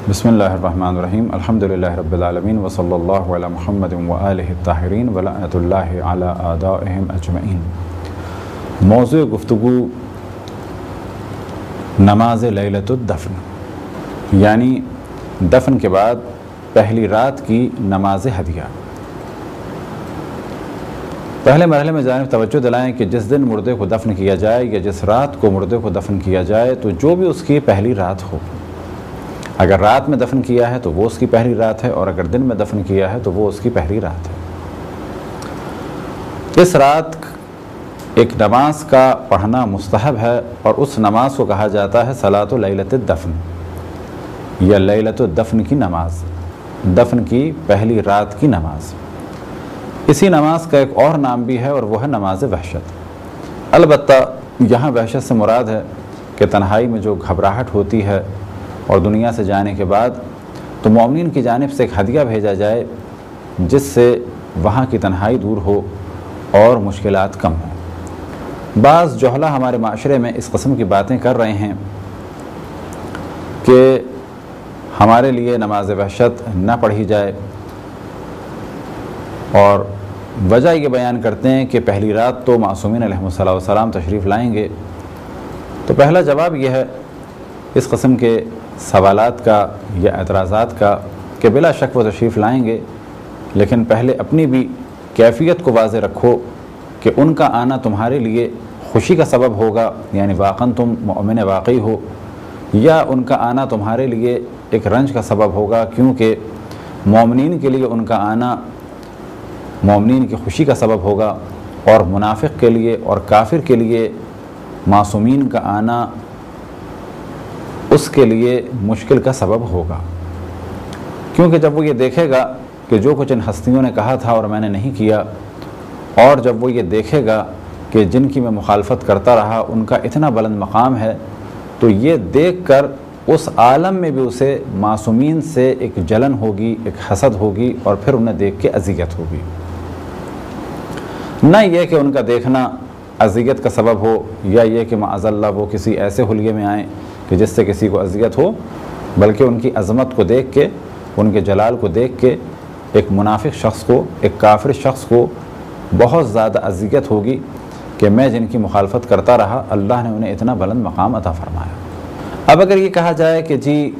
بسم اللہ الرحمن الرحیم الحمدللہ رب العالمین وصلی اللہ علی محمد وآلہ الطاہرین ولعنۃ اللہ علی اعدائہم اجمعین۔ موضوع گفتگو نماز لیلۃ الدفن، یعنی دفن کے بعد پہلی رات کی نماز ہدیہ۔ پہلے مرحلے میں جانب توجہ دلائیں کہ جس دن مردے کو دفن کیا جائے یا جس رات کو مردے کو دفن کیا جائے تو جو بھی اس کی پہلی رات ہو، اگر رات میں دفن کیا ہے تو وہ اس کی پہلی رات ہے، اور اگر دن میں دفن کیا ہے تو وہ اس کی پہلی رات ہے۔ اس رات ایک نماز کا پڑھنا مستحب ہے، اور اس نماز کو کہا جاتا ہے صلاۃ لیلۃ الدفن یا لیلۃ الدفن کی نماز، دفن کی پہلی رات کی نماز۔ اسی نماز کا ایک اور نام بھی ہے، اور وہ ہے نماز وحشت۔ البتہ یہاں وحشت سے مراد ہے کہ تنہائی میں جو گھبراہٹ ہوتی ہے اور دنیا سے جانے کے بعد تو مومنین کی جانب سے ایک ہدیہ بھیجا جائے جس سے وہاں کی تنہائی دور ہو اور مشکلات کم ہوں۔ بعض جہلہ ہمارے معاشرے میں اس قسم کی باتیں کر رہے ہیں کہ ہمارے لیے نماز وحشت نہ پڑھی جائے، اور وجہ یہ بیان کرتے ہیں کہ پہلی رات تو معصومین علیہ السلام تشریف لائیں گے۔ تو پہلا جواب یہ ہے اس قسم کے سوالات کا یا اعتراضات کا کہ بلا شک وہ تشریف لائیں گے، لیکن پہلے اپنی بھی کیفیت کو واضح رکھو کہ ان کا آنا تمہارے لیے خوشی کا سبب ہوگا، یعنی واقعاً تم مومن واقعی ہو، یا ان کا آنا تمہارے لیے ایک رنج کا سبب ہوگا، کیونکہ مومنین کے لیے ان کا آنا مومنین کی خوشی کا سبب ہوگا، اور منافق کے لیے اور کافر کے لیے معصومین کا آنا اس کے لیے مشکل کا سبب ہوگا۔ کیونکہ جب وہ یہ دیکھے گا کہ جو کچھ ان ہستیوں نے کہا تھا اور میں نے نہیں کیا، اور جب وہ یہ دیکھے گا کہ جن کی میں مخالفت کرتا رہا ان کا اتنا بلند مقام ہے، تو یہ دیکھ کر اس عالم میں بھی اسے معصومین سے ایک جلن ہوگی، ایک حسد ہوگی، اور پھر انہیں دیکھ کے اذیت ہوگی۔ نہ یہ کہ ان کا دیکھنا اذیت کا سبب ہو، یا یہ کہ معاذ اللہ وہ کسی ایسے حلیے میں آئیں کہ جس سے کسی کو اذیت ہو، بلکہ ان کی عظمت کو دیکھ کے، ان کے جلال کو دیکھ کے ایک منافق شخص کو، ایک کافر شخص کو بہت زیادہ اذیت ہوگی کہ میں جن کی مخالفت کرتا رہا اللہ نے انہیں اتنا بلند مقام عطا فرمایا۔ اب اگر یہ کہا جائے کہ جی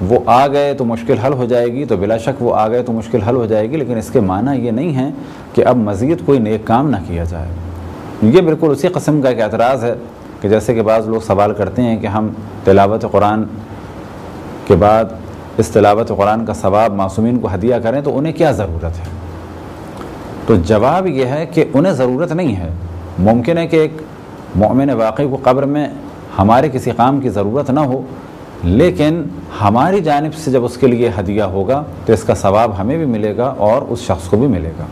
وہ آ گئے تو مشکل حل ہو جائے گی، تو بلا شک وہ آ گئے تو مشکل حل ہو جائے گی، لیکن اس کے معنی یہ نہیں ہے کہ اب مزید کوئی نیک کام نہ کیا جائے۔ یہ بالکل اسی قسم کا ایک اعتراض ہے کہ جیسے کہ بعض لوگ سوال کرتے ہیں کہ ہم تلاوت قرآن کے بعد اس تلاوت قرآن کا ثواب معصومین کو ہدیہ کریں تو انہیں کیا ضرورت ہے؟ تو جواب یہ ہے کہ انہیں ضرورت نہیں ہے۔ ممکن ہے کہ ایک مومن واقعی کو قبر میں ہمارے کسی کام کی ضرورت نہ ہو، لیکن ہماری جانب سے جب اس کے لیے ہدیہ ہوگا تو اس کا ثواب ہمیں بھی ملے گا اور اس شخص کو بھی ملے گا۔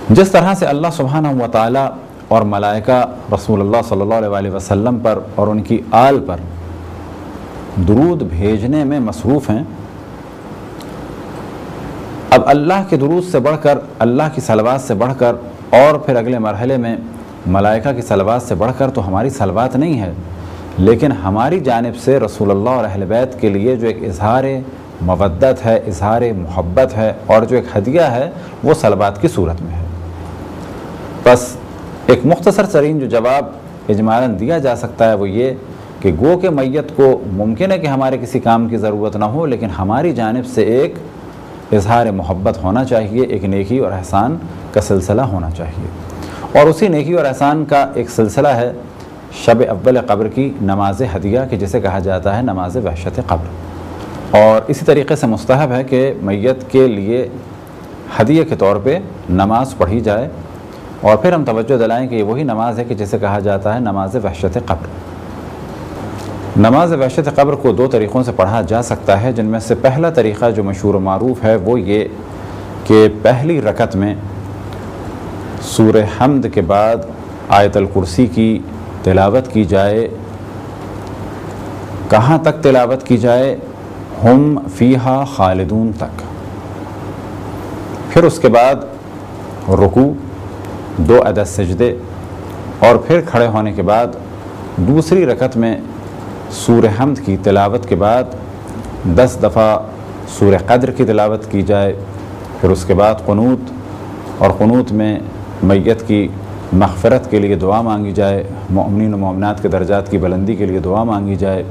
جس طرح سے اللہ سبحانہ و تعالی اور ملائکہ رسول اللہ صلی اللہ علیہ وسلم پر اور ان کی آل پر درود بھیجنے میں مصروف ہیں، اب اللہ کے درود سے بڑھ کر، اللہ کی صلوات سے بڑھ کر، اور پھر اگلے مرحلے میں ملائکہ کی صلوات سے بڑھ کر تو ہماری صلوات نہیں ہے، لیکن ہماری جانب سے رسول اللہ اور اہل بیت کے لیے جو ایک اظہار مودت ہے، اظہار محبت ہے، اور جو ایک ہدیہ ہے وہ صلوات کی صورت میں ہے۔ بس ایک مختصر ترین جو جواب اجمالاً دیا جا سکتا ہے وہ یہ کہ گو کہ میت کو ممکن ہے کہ ہمارے کسی کام کی ضرورت نہ ہو، لیکن ہماری جانب سے ایک اظہار محبت ہونا چاہیے، ایک نیکی اور احسان کا سلسلہ ہونا چاہیے، اور اسی نیکی اور احسان کا ایک سلسلہ ہے شب اول قبر کی نماز ہدیہ، کہ جسے کہا جاتا ہے نماز وحشت قبر۔ اور اسی طریقے سے مستحب ہے کہ میت کے لیے ہدیہ کے طور پہ نماز پڑھی جائے، اور پھر ہم توجہ دلائیں کہ یہ وہی نماز ہے کہ جسے کہا جاتا ہے نماز وحشت قبر۔ نماز وحشت قبر کو دو طریقوں سے پڑھا جا سکتا ہے، جن میں سے پہلا طریقہ جو مشہور و معروف ہے وہ یہ کہ پہلی رکعت میں سورہ حمد کے بعد آیت الکرسی کی تلاوت کی جائے۔ کہاں تک تلاوت کی جائے؟ ہم فیہا خالدون تک۔ پھر اس کے بعد رکوع، 2 عدد سجدے، اور پھر کھڑے ہونے کے بعد دوسری رکعت میں سورہ حمد کی تلاوت کے بعد 10 دفعہ سورہ قدر کی تلاوت کی جائے، پھر اس کے بعد قنوت، اور قنوت میں میت کی مغفرت کے لیے دعا مانگی جائے، مومنین و مومنات کے درجات کی بلندی کے لیے دعا مانگی جائے،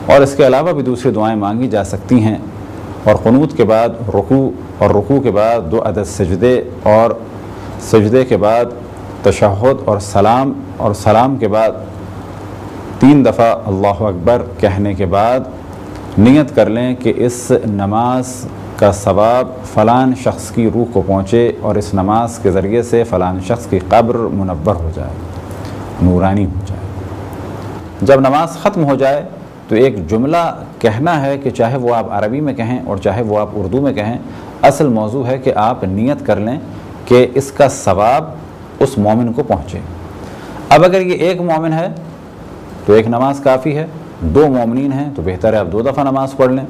اور اس کے علاوہ بھی دوسری دعائیں مانگی جا سکتی ہیں۔ اور قنوت کے بعد رکوع، اور رکوع کے بعد 2 عدد سجدے، اور سجدے کے بعد تشہد اور سلام کے بعد 3 دفعہ اللہ اکبر کہنے کے بعد نیت کر لیں کہ اس نماز کا ثواب فلان شخص کی روح کو پہنچے، اور اس نماز کے ذریعے سے فلان شخص کی قبر منور ہو جائے، نورانی ہو جائے۔ جب نماز ختم ہو جائے تو ایک جملہ کہنا ہے کہ چاہے وہ آپ عربی میں کہیں اور چاہے وہ آپ اردو میں کہیں، اصل موضوع ہے کہ آپ نیت کر لیں کہ اس کا ثواب اس مومن کو پہنچے۔ اب اگر یہ ایک مومن ہے تو ایک نماز کافی ہے، 2 مومنین ہیں تو بہتر ہے آپ 2 دفعہ نماز پڑھ لیں،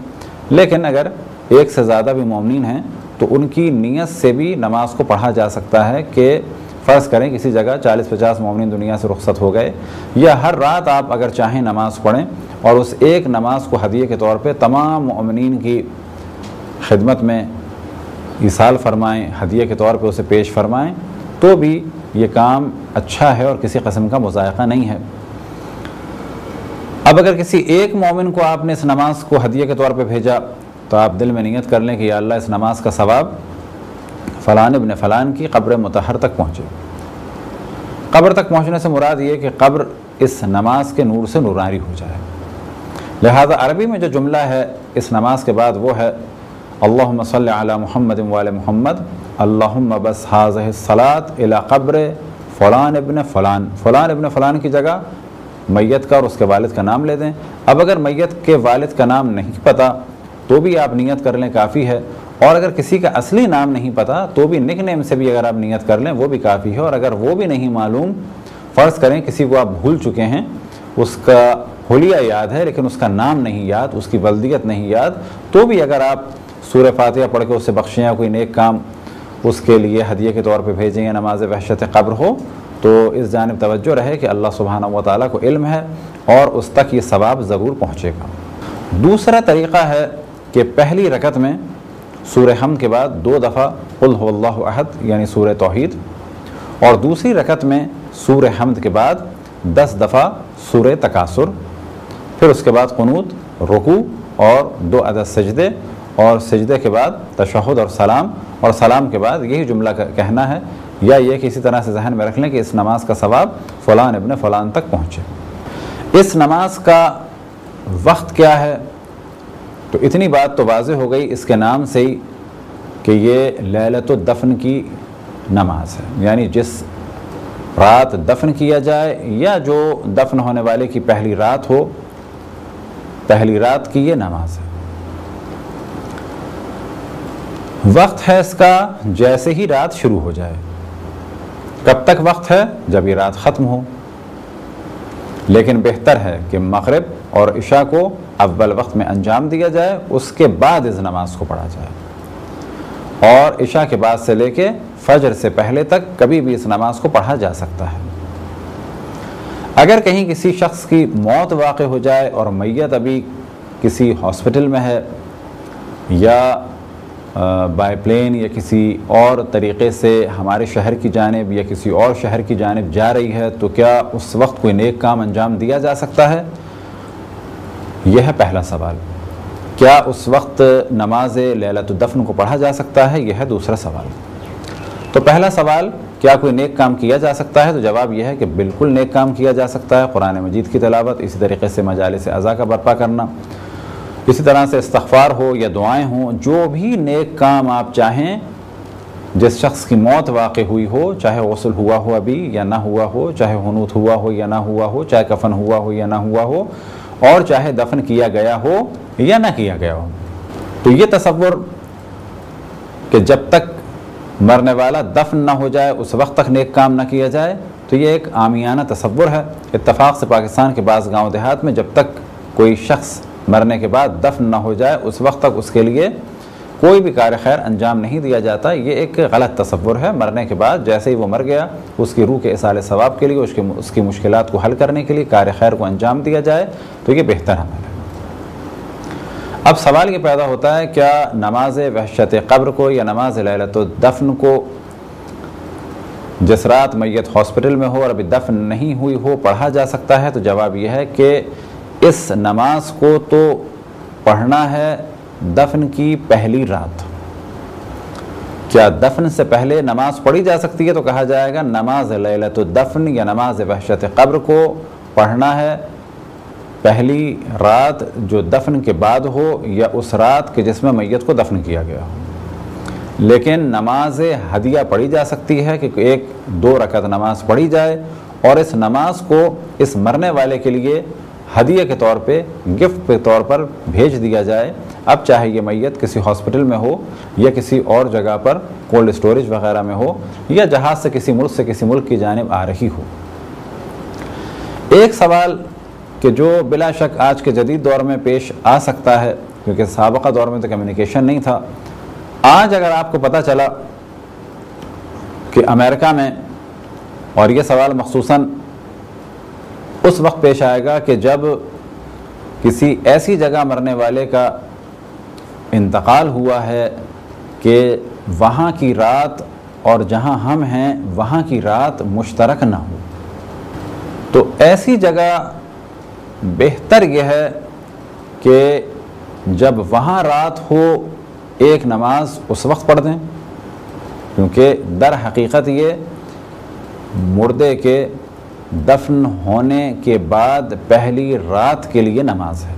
لیکن اگر ایک سے زیادہ بھی مومنین ہیں تو ان کی نیت سے بھی نماز کو پڑھا جا سکتا ہے کہ فرض کریں کسی جگہ 40-50 مومنین دنیا سے رخصت ہو گئے، یا ہر رات آپ اگر چاہیں نماز پڑھیں اور اس ایک نماز کو ہدیے کے طور پہ تمام مومنین کی خدمت میں ایصال فرمائیں، ہدیے کے طور پہ اسے پیش فرمائیں، تو بھی یہ کام اچھا ہے اور کسی قسم کا مضائقہ نہیں ہے۔ اب اگر کسی ایک مومن کو آپ نے اس نماز کو ہدیے کے طور پہ بھیجا تو آپ دل میں نیت کر لیں کہ یا اللہ اس نماز کا ثواب فلان ابن فلان کی قبر مطہر تک پہنچے۔ قبر تک پہنچنے سے مراد یہ کہ قبر اس نماز کے نور سے نورانی ہو جائے۔ لہذا عربی میں جو جملہ ہے اس نماز کے بعد وہ ہے اللہم صلی علی محمد وعلی محمد اللہم بس ہذہ الصلاۃ الی قبر فلان ابن فلان۔ فلان ابن فلان کی جگہ میت کا اور اس کے والد کا نام لے دیں۔ اب اگر میت کے والد کا نام نہیں پتہ تو بھی آپ نیت کر لیں، کافی ہے، اور اگر کسی کا اصلی نام نہیں پتہ تو بھی نک نیم سے بھی اگر آپ نیت کر لیں وہ بھی کافی ہے، اور اگر وہ بھی نہیں معلوم، فرض کریں کسی کو آپ بھول چکے ہیں، اس کا حلیہ یاد ہے لیکن اس کا نام نہیں یاد، اس کی بلدیت نہیں یاد، تو بھی اگر آپ سورہ فاتحہ پڑھ کے اسے بخشیں یا کوئی نیک کام اس کے لیے ہدیے کے طور پہ بھیجیں یا نماز وحشت قبر ہو، تو اس جانب توجہ رہے کہ اللہ سبحانہ و تعالیٰ کو علم ہے اور اس تک یہ ثواب ضرور پہنچے گا۔ دوسرا طریقہ ہے کہ پہلی رکعت میں سورہ حمد کے بعد 2 دفعہ قل هو اللہ احد یعنی سورہ توحید، اور دوسری رکعت میں سورہ حمد کے بعد 10 دفعہ سورہ تکاثر، پھر اس کے بعد قنوت، رکوع اور 2 عدد سجدے، اور سجدے کے بعد تشہد اور سلام کے بعد یہی جملہ کہنا ہے، یا یہ کہ اسی طرح سے ذہن میں رکھ لیں کہ اس نماز کا ثواب فلان ابن فلان تک پہنچے۔ اس نماز کا وقت کیا ہے؟ تو اتنی بات تو واضح ہو گئی اس کے نام سے ہی کہ یہ لیلۃ الدفن کی نماز ہے، یعنی جس رات دفن کیا جائے یا جو دفن ہونے والے کی پہلی رات ہو، پہلی رات کی یہ نماز ہے۔ وقت ہے اس کا جیسے ہی رات شروع ہو جائے۔ کب تک وقت ہے؟ جب یہ رات ختم ہو، لیکن بہتر ہے کہ مغرب اور عشاء کو اول وقت میں انجام دیا جائے، اس کے بعد اس نماز کو پڑھا جائے، اور عشاء کے بعد سے لے کے فجر سے پہلے تک کبھی بھی اس نماز کو پڑھا جا سکتا ہے۔ اگر کہیں کسی شخص کی موت واقع ہو جائے اور میت ابھی کسی ہاسپٹل میں ہے یا بائی پلین یا کسی اور طریقے سے ہمارے شہر کی جانب یا کسی اور شہر کی جانب جا رہی ہے، تو کیا اس وقت کوئی نیک کام انجام دیا جا سکتا ہے؟ یہ ہے پہلا سوال۔ کیا اس وقت نماز لیلۃ الدفن کو پڑھا جا سکتا ہے؟ یہ ہے دوسرا سوال۔ تو پہلا سوال، کیا کوئی نیک کام کیا جا سکتا ہے؟ تو جواب یہ ہے کہ بالکل نیک کام کیا جا سکتا ہے۔ قرآن مجید کی تلاوت، اسی طریقے سے مجالس عزا کا برپا کرنا، اسی طرح سے استغفار ہو یا دعائیں ہوں، جو بھی نیک کام آپ چاہیں، جس شخص کی موت واقع ہوئی ہو، چاہے غسل ہوا ہو ابھی یا نہ ہوا ہو، چاہے حنوط ہوا ہو یا نہ ہوا ہو، چاہے کفن ہوا ہو یا نہ ہوا ہو، اور چاہے دفن کیا گیا ہو یا نہ کیا گیا ہو، تو یہ تصور کہ جب تک مرنے والا دفن نہ ہو جائے اس وقت تک نیک کام نہ کیا جائے، تو یہ ایک عامیانہ تصور ہے۔ اتفاق سے پاکستان کے بعض گاؤں دیہات میں جب تک کوئی شخص مرنے کے بعد دفن نہ ہو جائے اس وقت تک اس کے لیے کوئی بھی کار خیر انجام نہیں دیا جاتا. یہ ایک غلط تصور ہے. مرنے کے بعد جیسے ہی وہ مر گیا اس کی روح کے ایصال ثواب کے لیے اس کی مشکلات کو حل کرنے کے لیے کار خیر کو انجام دیا جائے تو یہ بہتر عمل ہے. اب سوال یہ پیدا ہوتا ہے کیا نماز وحشت قبر کو یا نماز لیلۃ الدفن کو جس رات میت ہاسپٹل میں ہو اور ابھی دفن نہیں ہوئی ہو پڑھا جا سکتا ہے؟ تو جواب یہ ہے کہ اس نماز کو تو پڑھنا ہے دفن کی پہلی رات. کیا دفن سے پہلے نماز پڑھی جا سکتی ہے؟ تو کہا جائے گا نماز لیلۃ الدفن یا نماز وحشت قبر کو پڑھنا ہے پہلی رات جو دفن کے بعد ہو یا اس رات کے جس میں میت کو دفن کیا گیا ہو. لیکن نماز ہدیہ پڑھی جا سکتی ہے کہ 1-2 رکعت نماز پڑھی جائے اور اس نماز کو اس مرنے والے کے لیے ہدیہ کے طور پہ گفٹ کے طور پر بھیج دیا جائے. اب چاہے یہ میت کسی ہاسپٹل میں ہو یا کسی اور جگہ پر کولڈ اسٹوریج وغیرہ میں ہو یا جہاز سے کسی ملک کی جانب آ رہی ہو. ایک سوال کہ جو بلا شک آج کے جدید دور میں پیش آ سکتا ہے کیونکہ سابقہ دور میں تو کمیونیکیشن نہیں تھا. آج اگر آپ کو پتہ چلا کہ امریکہ میں، اور یہ سوال مخصوصاً اس وقت پیش آئے گا کہ جب کسی ایسی جگہ مرنے والے کا انتقال ہوا ہے کہ وہاں کی رات اور جہاں ہم ہیں وہاں کی رات مشترک نہ ہو، تو ایسی جگہ بہتر یہ ہے کہ جب وہاں رات ہو ایک نماز اس وقت پڑھ دیں، کیونکہ در حقیقت یہ مردے کے دفن ہونے کے بعد پہلی رات کے لیے نماز ہے.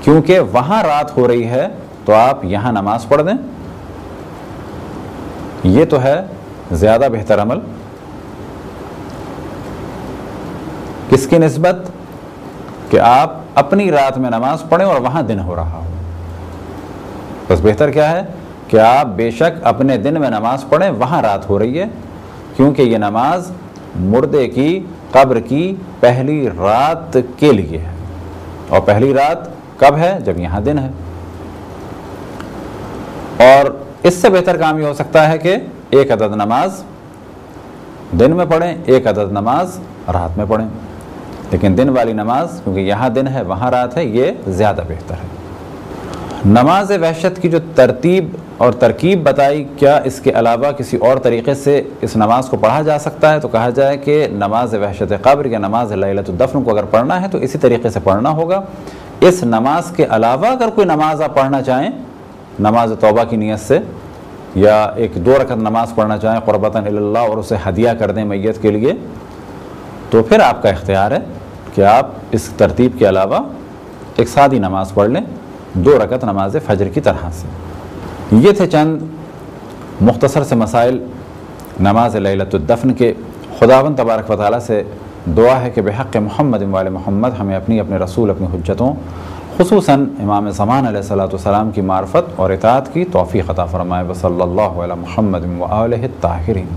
کیونکہ وہاں رات ہو رہی ہے تو آپ یہاں نماز پڑھ دیں. یہ تو ہے زیادہ بہتر عمل. کس کی نسبت؟ کہ آپ اپنی رات میں نماز پڑھیں اور وہاں دن ہو رہا ہو. بس بہتر کیا ہے کہ آپ بے شک اپنے دن میں نماز پڑھیں، وہاں رات ہو رہی ہے، کیونکہ یہ نماز مردے کی قبر کی پہلی رات کے لیے ہے. اور پہلی رات کب ہے؟ جب یہاں دن ہے. اور اس سے بہتر کام یہ ہو سکتا ہے کہ 1 عدد نماز دن میں پڑھیں، 1 عدد نماز رات میں پڑھیں. لیکن دن والی نماز کیونکہ یہاں دن ہے وہاں رات ہے، یہ زیادہ بہتر ہے. نماز وحشت کی جو ترتیب اور ترکیب بتائی، کیا اس کے علاوہ کسی اور طریقے سے اس نماز کو پڑھا جا سکتا ہے؟ تو کہا جائے کہ نماز وحشت قبر یا نماز لیلۃ الدفن کو اگر پڑھنا ہے تو اسی طریقے سے پڑھنا ہوگا. اس نماز کے علاوہ اگر کوئی نماز آپ پڑھنا چاہیں نماز توبہ کی نیت سے، یا 1-2 رکعت نماز پڑھنا چاہیں قربتاً اللہ اور اسے ہدیہ کر دیں میت کے لیے، تو پھر آپ کا اختیار ہے کہ آپ اس ترتیب کے علاوہ ایک سادی نماز پڑھ لیں 2 رکعت نماز فجر کی طرح سے. یہ تھے چند مختصر سے مسائل نماز لیلۃ الدفن کے. خداوند تبارک و تعالیٰ سے دعا ہے کہ بحق محمد وآل محمد ہمیں اپنے رسول اپنی حجتوں خصوصاً امام زمان علیہ الصلوۃ والسلام کی معرفت اور اطاعت کی توفیق عطا فرمائے. وصلی اللہ علی محمد وآلہ الطاہرین.